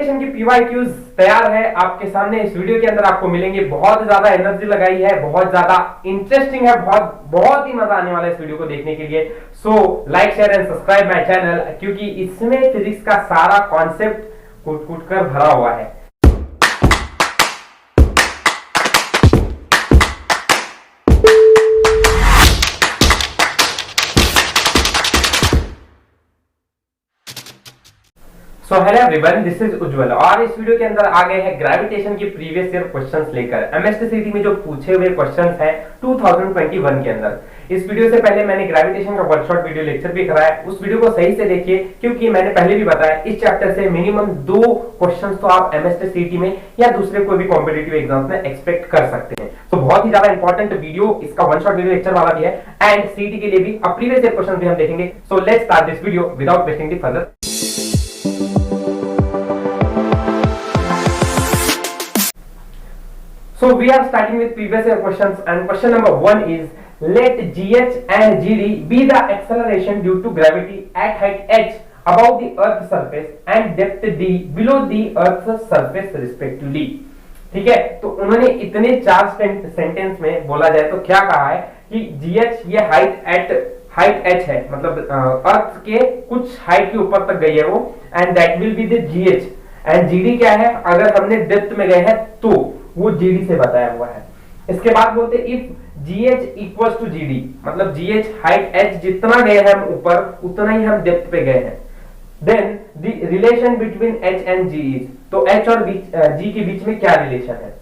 Gravitation की PYQs तैयार है आपके सामने। इस वीडियो के अंदर आपको मिलेंगे, बहुत ज्यादा एनर्जी लगाई है, बहुत ज्यादा इंटरेस्टिंग है, बहुत ही मजा आने वाला है इस वीडियो को देखने के लिए। So like share and subscribe my channel, क्योंकि इसमें फिजिक्स का सारा कॉन्सेप्ट कूट कूट कर भरा हुआ है। So hello everyone, this is Ujjwal और इस वीडियो के अंदर आ गए हैं ग्रेविटेशन के प्रीवियस ईयर क्वेश्चंस लेकर। एमएसटी में जो पूछे हुए क्वेश्चंस हैं 2021 के अंदर। इस वीडियो से पहले मैंने ग्रेविटेशन का वन शॉट वीडियो लेक्चर भी कराया, उस वीडियो को सही से देखिए, क्योंकि मैंने पहले भी बताया इस चैप्टर से मिनिमम 2 क्वेश्चंस तो आप एमएसटी में या दूसरे कोई भी कॉम्पिटिटिव एग्जाम्स में एक्सपेक्ट कर सकते हैं। तो बहुत ही ज्यादा इंपॉर्टेंट वीडियो इसका वन शॉट वीडियो लेक्चर वाला भी है, एंड सीईटी के लिए भी अब प्रीवियस ईयर क्वेश्चन भी हम देखेंगे। So let's start this video without wasting the further. So we are starting with previous year questions, and question number 1 is let gh and gd be the acceleration due to gravity at height h above the earth's surface and depth d below the earth's surface respectively। ठीक है, तो उन्होंने इतने 4 sentence में बोला जाए तो क्या कहा है कि gh ये हाइट h है, मतलब अर्थ के कुछ हाइट के ऊपर तक गई है वो, and that will be the gh, and gd क्या है, अगर हमने डेप्थ में गए हैं तो वो जीडी से बताया हुआ है। इसके बाद बोलते if gh equals to gd, मतलब gh हाइट h जितना गए हैं हम ऊपर उतना ही हम डेप्थ पे गए हैं, then the relation between h and g is, तो h और g के बीच में क्या रिलेशन है,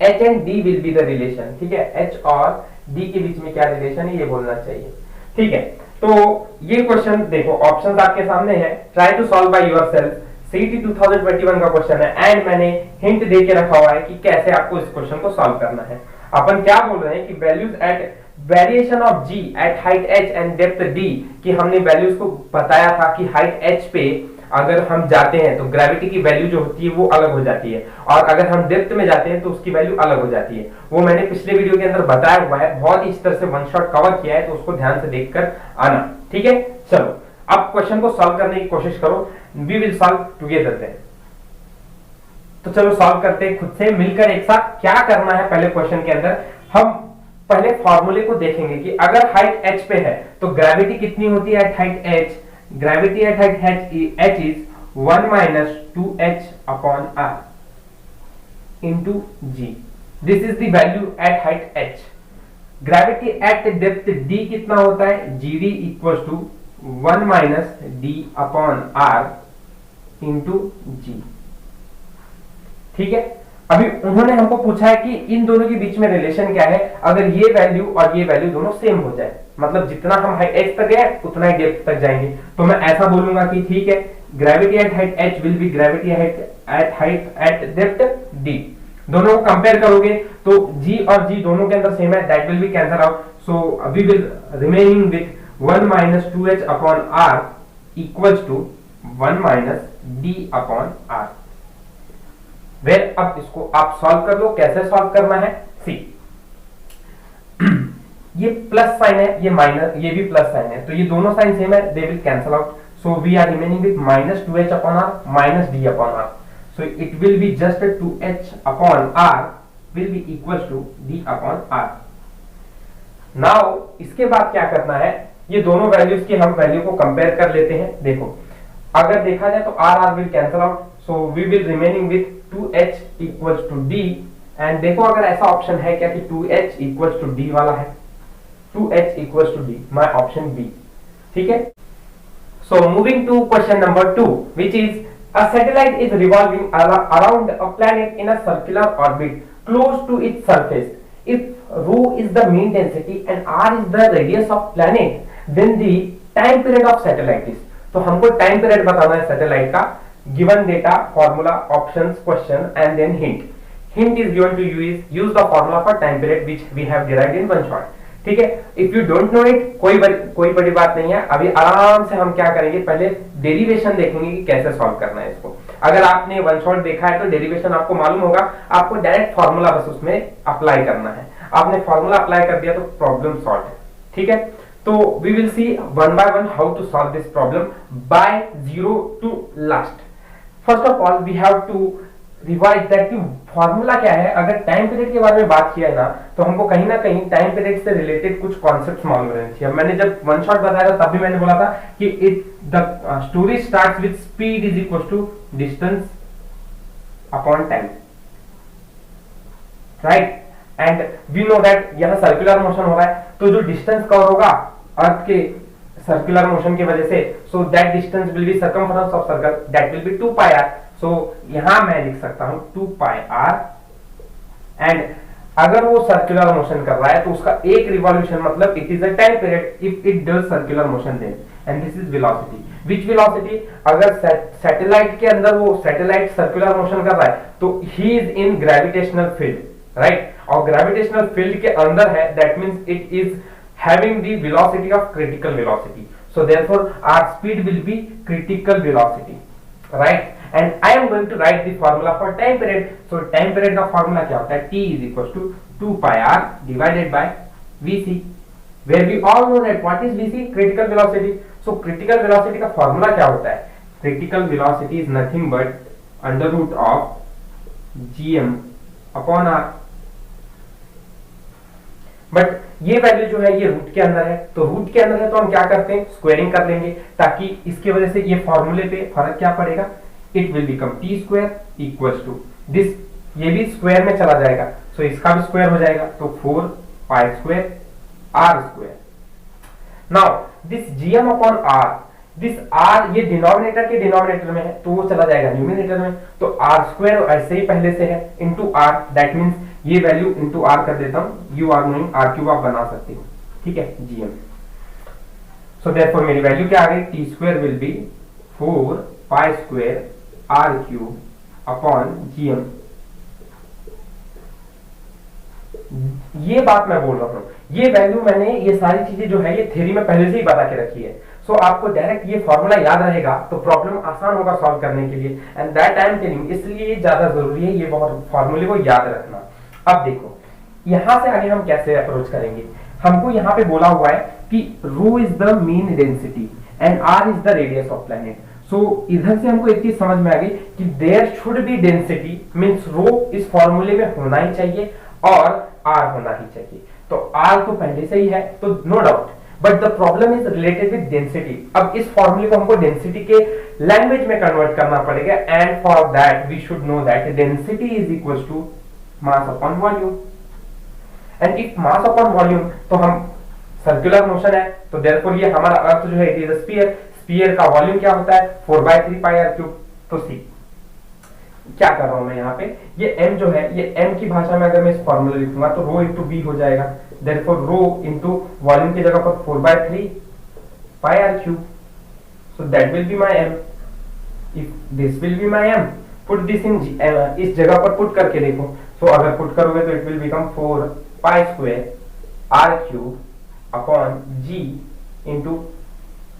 h and d will be the relation. ठीक है, h और d के बीच में क्या रिलेशन है ये बोलना चाहिए। ठीक है, तो ये क्वेश्चन देखो, ऑप्शंस आपके सामने है, try to solve by yourself. CET 2021 का क्वेश्चन है, एंड मैंने हिंट दे के रखा हुआ है कि कैसे आपको इस क्वेश्चन को सॉल्व करना है। अपन क्या बोल रहे हैं कि values at variation of g at height h and depth d, कि हमने वैल्यूज को बताया था कि हाइट h पे अगर हम जाते हैं तो ग्रेविटी की वैल्यू जो होती है वो अलग हो जाती है, और अगर हम डेप्थ में जाते हैं तो उसकी वैल्यू अलग हो जाती है। वो मैंने पिछले वीडियो के अंदर बताया हुआ है, बहुत ही इस तरह से वन शॉट कवर किया है, तो उसको ध्यान से देखकर आना। ठीक है, चलो अब क्वेश्चन को सॉल्व करने की कोशिश करो, we will solve together then. तो चलो सॉल्व करते हैं खुद से मिलकर एक साथ। क्या करना है पहले क्वेश्चन के अंदर, हम पहले फॉर्मूले को देखेंगे कि अगर हाइट h पे है तो ग्रेविटी कितनी होती है at height h, gravity at height h is 1 minus 2h upon r into g, this is the value at height h। Gravity at depth d कितना होता है, gd equals to 1 minus d upon r into g। ठीक है, अभी उन्होंने हमको पूछा है कि इन दोनों के बीच में रिलेशन क्या है, अगर ये वैल्यू और ये वैल्यू दोनों सेम हो जाए, मतलब जितना हम हाइट h तक गए उतना ही डेप्थ तक जाएंगे, तो मैं ऐसा बोलूंगा कि ठीक है, gravity at height h will be gravity at depth d। दोनों को कंपेयर करोगे तो g और g दोनों के अंदर सेम है, that will be cancel out, so we will remaining with 1 minus 2h upon r equals to 1 minus d upon r। Well अब इसको आप सॉल्व कर लो, कैसे सॉल्व करना है सी। ये प्लस साइन है, ये माइनस, ये भी प्लस साइन है, तो ये दोनों साइन सेम है, they will cancel out, so we are remaining with minus 2h upon r minus d upon r, so it will be just 2h upon r will be equals to d upon r। Now इसके बाद क्या करना है, ये दोनों values की हम value को कंपेयर कर लेते हैं। देखो अगर देखा जाए तो r will cancel out, so we will remaining with 2h equals to d, and देखो अगर ऐसा ऑप्शन है क्या कि 2h इक्वल्स टू d वाला है, 2h equals to d, my option B. ठीक है, so moving to question number 2 which is a satellite is revolving around a planet in a circular orbit close to its surface, if rho is the mean density and r is the radius of planet, then the time period of satellite is, तो हमको time period बताना है satellite का। Given data, formula, options, question and then hint. Hint is given to use the formula for time period which we have derived in one shot. ठीक है, if you don't know it कोई बड़ी बात नहीं है, अभी आराम से हम क्या करेंगे, पहले डेरिवेशन देखेंगे कि कैसे सॉल्व करना है इसको। अगर आपने वन शॉट देखा है तो डेरिवेशन आपको मालूम होगा, आपको डायरेक्ट फॉर्मूला बस उसमें अप्लाई करना है। आपने फॉर्मूला अप्लाई कर दिया तो प्रॉब्लम सॉल्व है। ठीक है, तो we will see one by one how to solve this problem by zero to last. First of all we have to revise that कि फॉर्मूला क्या है। अगर टाइम पीरियड के बारे में बात किया है ना, तो हमको कहीं ना कहीं टाइम पीरियड से रिलेटेड कुछ कॉन्सेप्ट्स मालूम रहने चाहिए। मैंने जब वन शॉट बताया था तब भी मैंने बोला था कि it the story starts with speed is equal to distance upon time, right. And we know that यहाँ सर्कुलर मोशन हो रहा है, तो जो डिस्टेंस कवर होगा अर्थ के सर्कुलर मोशन की वजह से, so that distance will be circumference of circle, that will be 2 pi r. So यहां मैं लिख सकता हूं 2 पाई आर। एंड अगर वो सर्कुलर मोशन कर रहा है तो उसका एक रिवॉल्यूशन मतलब it is a time period if it does circular motion then, and this is velocity. Which velocity? अगर सैटेलाइट के अंदर वो सैटेलाइट सर्कुलर मोशन कर रहा है तो he is in gravitational field, right. और ग्रेविटेशनल फील्ड के अंदर है, that means it is having the velocity of critical velocity, so therefore our speed will be critical velocity, right? And I am going to write the formula for time period. So time period का formula क्या होता है? T is equals to 2 pi r divided by vc, where we all know that what is vc? Critical velocity. So critical velocity का formula क्या होता है? Critical velocity is nothing but under root of gm upon r. But ये value जो है ये root के अंदर है, तो रूट के अंदर है तो हम क्या करते हैं, स्क्वायरिंग कर लेंगे, ताकि इसके वजह से ये फॉर्मूले पे फर्क क्या पड़ेगा, it will become T square equals to this, ये भी स्क्वायर में चला जाएगा, सो इसका भी स्क्वायर हो जाएगा, तो 4 pi square R square. Now this GM upon R, this R ये डिनोमिनेटर के डिनोमिनेटर में है तो वो चला जाएगा न्यूमिनेटर में, तो आर स्क्वायर ऐसे ही पहले से है इनटू आर, दैट मींस ये वैल्यू इनटू आर कर देता हूं, you are knowing R cube आप बना सकते हो, ठीक है, जीएम। सो देयरफॉर मेरी वैल्यू क्या आ गई, T square will be 4 pi square R cube upon GM. ये बात मैं बोल रहा हूं, ये वैल्यू मैंने ये सारी चीजें जो है ये थ्योरी में पहले से ही बता के रखी है, सो आपको डायरेक्ट ये फॉर्मूला याद रहेगा तो प्रॉब्लम आसान होगा सॉल्व करने के लिए, and that I am telling, इसलिए ये ज्यादा जरूरी है ये बहुत फॉर्मूले को याद रखना। अब देखो यहां से आगे हम कैसे अप्रोच करेंगे, हमको यहाँ पे बोला हुआ है कि rho is the mean density and r is the radius of planet. So इधर से हमको एक चीज समझ में आ गई कि there should be density, means rho इस फॉर्मूले में होना ही चाहिए और आर होना ही चाहिए, तो आर तो पहले से ही है तो no doubt, but the problem is related with density. अब इस फॉर्मूले को हमको डेंसिटी के लैंग्वेज में कन्वर्ट करना पड़ेगा, and for that we should know that density is equal to mass upon volume, and if mass upon volume तो हम सर्कुलर मोशन है तो देयरफॉर ये हमारा अर्थ जो है it is a sphere, sphere का वॉल्यूम क्या होता है 4/3 पाई आर क्यूब। तो सी क्या कर रहा हूं मैं यहाँ पे, ये m जो है ये m की भाषा में अगर मैं इस फॉर्मूला लिखूंगा तो रो इंटू बी हो जाएगा, देयरफॉर रो इंटू वॉल्यूम की जगह पर 4/3 pi are cube, so that will be my m, if this will be my m, put this in इस जगह पर पुट करके देखो, सो अगर पुट करोगे तो it will become 4 pi square R cube upon g into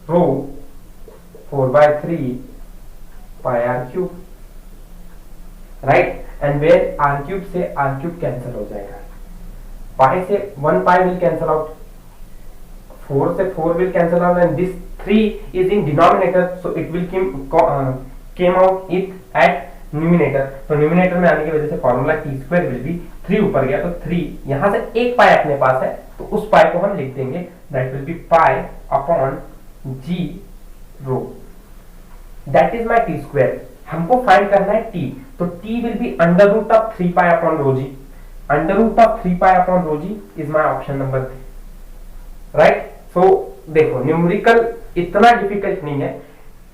rho 4/3 pi are cube, right. And where R cube से R cube cancel हो जाएगा, पाई से 1 पाई विल कैंसिल आउट, 4 से 4 will cancel out, and this 3 is in denominator, so it will came out it at numerator, तो numerator में आने की वजह से formula T square will B 3 ऊपर गया तो 3, यहां से एक पाई अपने पास है तो उस पाई को हम लिख देंगे, that will be pi upon g rho, that is my t square. हमको फाइंड करना है t, तो t will be under root of 3 pi upon rho g, under root of 3 pi upon rho g is my option number 3, right. So देखो numerical इतना difficult नहीं है,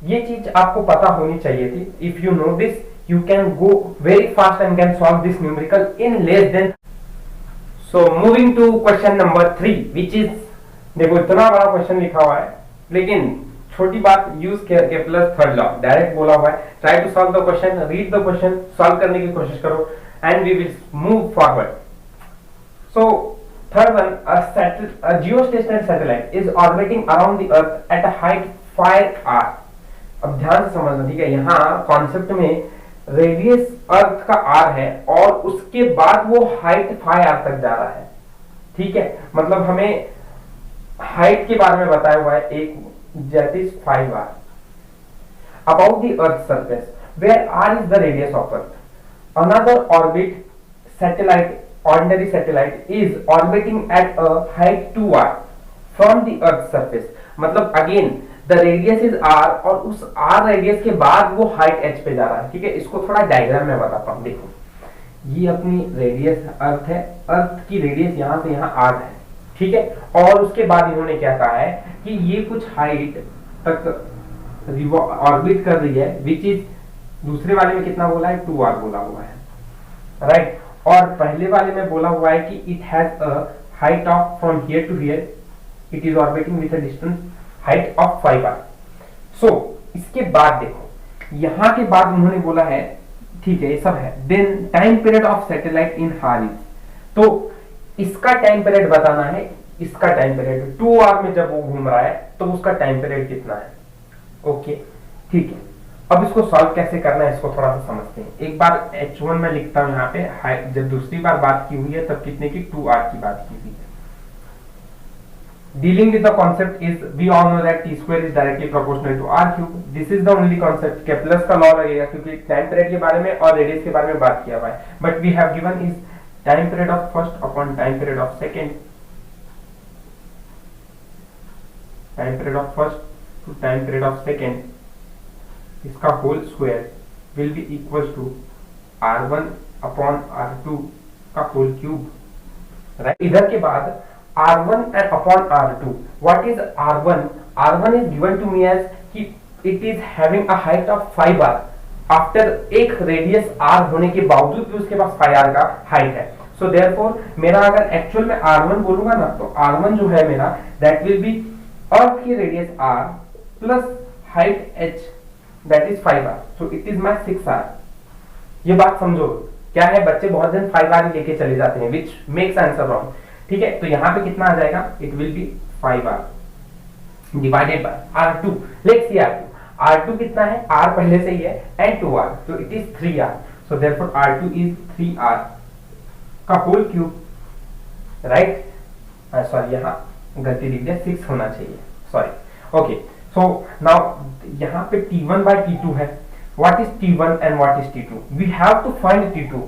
ये चीज आपको पता होनी चाहिए थी, if you know this you can go very fast and can solve this numerical in less than। so moving to question number 3 which is, देखो इतना बड़ा क्वेश्चन लिखा हुआ है लेकिन छोटी बात use Kepler's third law direct बोला हुआ है, try to solve the question, read the question, solve करने की कोशिश करो and we will move forward. So third one, a geostationary satellite is orbiting around the earth at a height 5r। अब ध्यान से समझना, ठीक है, यहाँ कॉन्सेप्ट में रेडियस अर्थ का r है और उसके बाद वो हाइट 5r तक जा रहा है, ठीक है, मतलब हमें हाइट के बारे में बताया हुआ है एक, that is 5r about the earth surface. where r is the radius of earth. Another orbit satellite, ordinary satellite, is orbiting at a height 2r from the earth surface. मतलब again the radius is r और उस r radius के बाद वो height h पे जा रहा है, ठीक है। इसको थोड़ा डायग्राम में बताता हूँ। देखो ये अपनी रेडियस अर्थ है, अर्थ की रेडियस यहाँ से यहाँ r है, ठीक है। और उसके बाद इन्होंने क्या कहा है कि ये कुछ हाइट तक ऑर्बिट कर रही है, विच इज दूसरे वाले में कितना बोला है 2r बोला हुआ है, राइट। और पहले वाले में बोला हुआ है कि it has a height of from here to here, it is orbiting with a distance height of 5r। So इसके बाद देखो यहां के बाद उन्होंने बोला है, ठीक है ये सब है। Then time period of satellite in hour is, तो इसका टाइम पीरियड बताना है, इसका टाइम पीरियड 2r में जब वो घूम रहा है तो उसका टाइम पीरियड कितना है, ओके ठीक है। अब इसको सॉल्व कैसे करना है इसको थोड़ा सा समझते हैं। एक बार h1 में लिखता हूं यहाँ पे, जब दूसरी बार बात की हुई है तब कितने की 2r की बात की हुई है। Dealing with the concept is, we all know that t square is directly proportional to r cube. This is the only concept. Kepler's का लॉ लगेगा क्योंकि टाइम पीरियड के बारे में और रेडियस के बारे में बात किया हुआ है। But we have given is time period of first upon time period of second. Time period of first to time period of second. इसका whole square will be equal to r1 upon r2 का whole cube, right. इधर के बाद r1 and upon r2. What is r1? r1 is given to me as कि it is having a height of 5r. After एक radius r होने के बावजूद भी उसके पास 5r का हाइट है। So therefore मेरा अगर एक्चुअल में r1 बोलूंगा ना तो r1 जो है मेरा that will be अर्थ की radius r plus height h that is 5r. So it is my 6r. ये बात समझो क्या है, बच्चे बहुत दिन 5r लेके चले जाते हैं which makes answer wrong, ठीक है। तो यहाँ पे कितना आ जाएगा, it will be 5r divided by r2. Let's see r2 कितना है, r पहले से ही है and 2r, so it is 3r. So therefore r2 is 3r का होल क्यूब, राइट। सॉरी यहाँ गलती लिख दिया, 6 होना चाहिए, सॉरी, ओके। सो नाउ यहाँ पे t1 by t2 है। What is t1 and what is t2? We have to find t2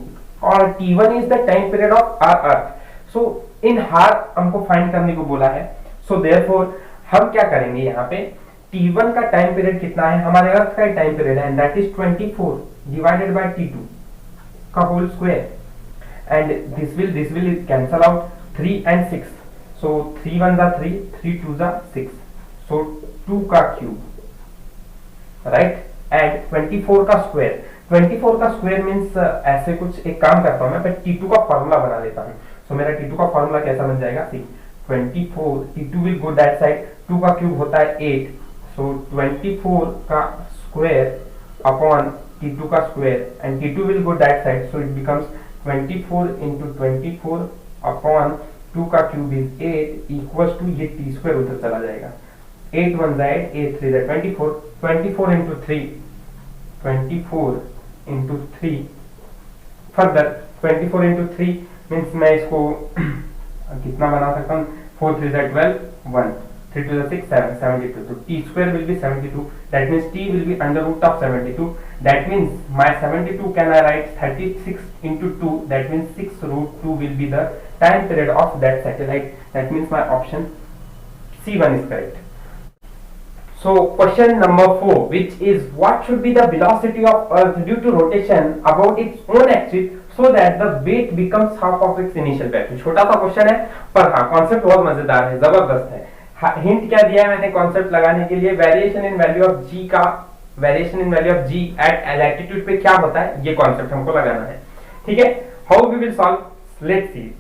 और t1 is the time period of our earth. So in har हमको फाइंड करने को बोला है। So therefore हम क्या करेंगे, यहाँ पे t1 का टाइम पीरियड कितना है, हमारे अर्थ का टाइम पीरियड है, that is 24 divided by t2 का whole square, and this will cancel out 3 and 6. So 3 1 जा 3, 3 2 जा 6, so 2 का क्यूब, राइट। एंड 24 का स्क्वायर, 24 का स्क्वायर मींस ऐसे कुछ एक काम करता हूं मैं t2 का फार्मूला बना लेता हूं। सो मेरा t2 का फार्मूला कैसा बन जाएगा, सी 24 t2 will go that side, 2 का क्यूब होता है 8, सो 24 का स्क्वायर अपॉन t2 का square and t2 will go that side, so it becomes 24 into 24 upon 2 का क्यूब इज 8 इक्वल्स टू ये t स्क्वायर उधर चला जाएगा, 8 1 जा 8, 8 3 जा 24, 24 into 3, 24 into 3, further 24 into 3 means मैं इसको कितना बना सकता हूँ, 4 3 जा 12, 1 3 2 जा 6 7 72, तो t square will be 72, that means t will be under root of 72, that means my 72 can I write 36 into 2, that means 6 root 2 will be the time period of that satellite, that means my option C1 is correct. So question number 4, which is what should be the velocity of Earth due to rotation about its own axis so that the weight becomes half of its initial value. छोटा सा question है पर हाँ concept बहुत मजेदार है, जबरदस्त है। हिंट क्या दिया है मैंने कॉन्सेप्ट लगाने के लिए, variation in value of g का, variation in value of g at latitude पे क्या होता है, ये कॉन्सेप्ट हमको लगाना है, ठीक है। How we will solve, let's see it.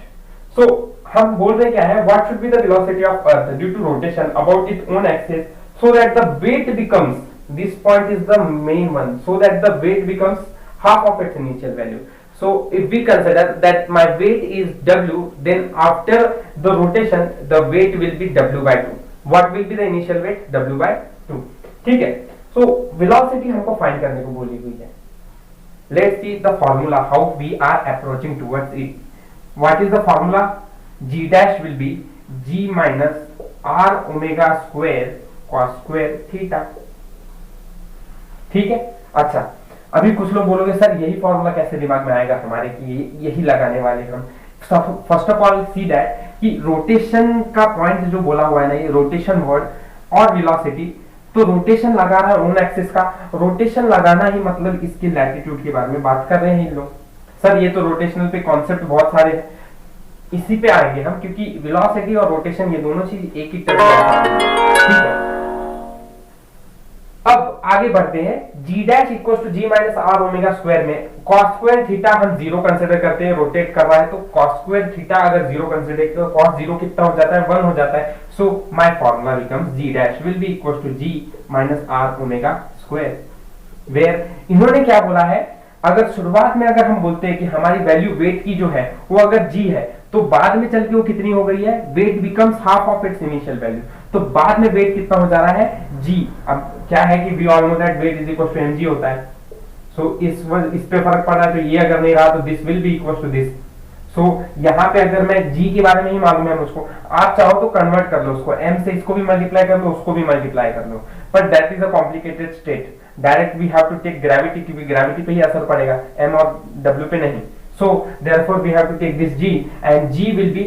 So हम बोल रहे क्या है, what should be the velocity of earth due to rotation about its own axis so that the weight becomes, this point is the main one, so that the weight becomes half of its initial value. So if we consider that my weight is w, then after the rotation the weight will be w by 2. What will be the initial weight, w by 2, ठीक है। So velocity हमको find करने को बोली हुई है। Let's see the formula, how we are approaching towards it. What is the formula? G dash will be g minus r omega square cos square theta, ठीक है। अच्छा अभी कुछ लोग बोलोगे सर यही फॉर्मूला कैसे दिमाग में आएगा हमारे कि यही लगाने वाले हम। First of all see that कि रोटेशन का पॉइंट जो बोला हुआ है ना, ये रोटेशन वर्ड और वेलोसिटी, तो रोटेशन लगा रहा है ऑन एक्सिस का, रोटेशन लगाना ही मतलब इसकी लैटिट्यूड के बारे में बात कर रहे हैं इन लोग। सर ये तो रोटेशनल पे कॉन्सेप्ट बहुत सारे हैं, इसी पे आएंगे हम, क्योंकि वेलोसिटी और रोटेशन ये दोनों चीज एक ही तरह की है, ठीक है। अब आगे बढ़ते हैं, g dash equal to g minus R omega square में cos स्क्वायर थीटा हम जीरो कंसिडर करते हैं, रोटेट कर रहा है तो cos स्क्वायर थीटा अगर जीरो कंसिडर तो cos जीरो कितना हो जाता है, 1 हो जाता है। So my formula becomes g dash will be equal to g minus R omega square, where इन्होंने क्या बोला है, अगर शुरुआत में अगर हम बोलते हैं कि हमारी वैल्यू वेट की जो है वो अगर g है, तो बाद में चल के वो कितनी हो गई है, weight becomes half of its initial value, तो बाद में वेट कितना हो जा रहा है, g। अब क्या है कि we all know that weight is equal to mg होता है। सो इस पे फर्क पड़ रहा है, तो ये अगर नहीं रहा तो this will be equal to this. So यहाँ पे अगर मैं g के बारे में ही मालूम है मुझको, आप चाहो तो कन्वर्ट कर लो उसको, m से इसको भी मल्टीप्लाई कर लो, उसको भी मल्टीप्लाई कर लो, but that is a complicated state. Direct we have to take gravity, क्योंकि ग्रेविटी पे ही असर पड़ेगा, m और w पे नहीं। So therefore we have to take this g and g will be,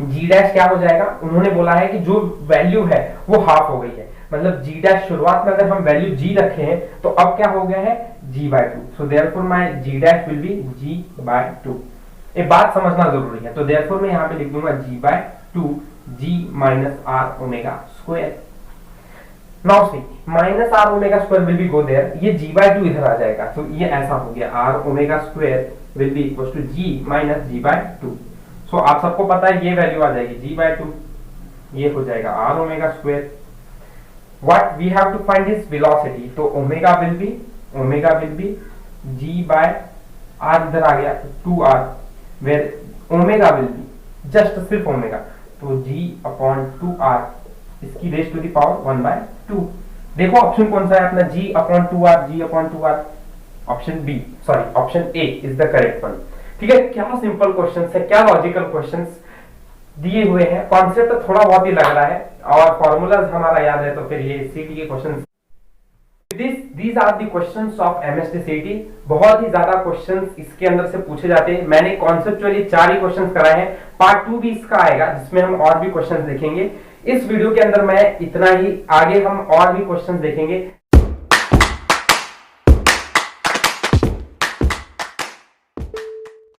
g dash क्या हो जाएगा, उन्होंने बोला है कि जो वैल्यू है वो हाफ हो गई है, मतलब g डैश शुरुआत में अगर हम वैल्यू g रखे हैं तो अब क्या हो गया है, g/2। So therefore my g dash will B g/2। एक बात समझना जरूरी है, तो देयरफॉर मैं यहाँ पे लिख दूंगा g/2 g minus R omega square. Now see minus R omega square will be go there, ये g/2 इधर आ जाएगा, तो ये ऐसा हो गया r omega square will be equal to g minus g/2। सो आप सबको पता है ये वैल्यू आ जाएगी g/2, ये हो जाएगा r omega square. What we have to find is velocity, तो omega will be g by r, इधर आ गया 2r, where omega will be just सिर्फ ओमेगा, तो g अपॉन 2r इसकी रेज टू द पावर 1/2। देखो ऑप्शन कौन सा है अपना, g upon 2r, option B, sorry option A is the correct one. ठीक है, क्या सिंपल क्वेश्चंस है, क्या लॉजिकल क्वेश्चंस दिए हुए हैं, कॉन्सेप्ट थोड़ा बहुत ही लग रहा है और फॉर्मूलाज हमारा याद है, तो फिर ये सीटी के questions, these are the questions of MST CT। बहुत ही ज्यादा क्वेश्चंस इसके अंदर से पूछे जाते हैं। मैंने कॉन्सेप्चुअली 4 ही क्वेश्चंस कराए हैं, पार्ट 2 भी इसका आएगा जिसमें हम और भी क्वेश्चंस देखेंगे। इस वीडियो के अंदर मैं इतना ही, आगे हम और भी क्वेश्चंस देखेंगे।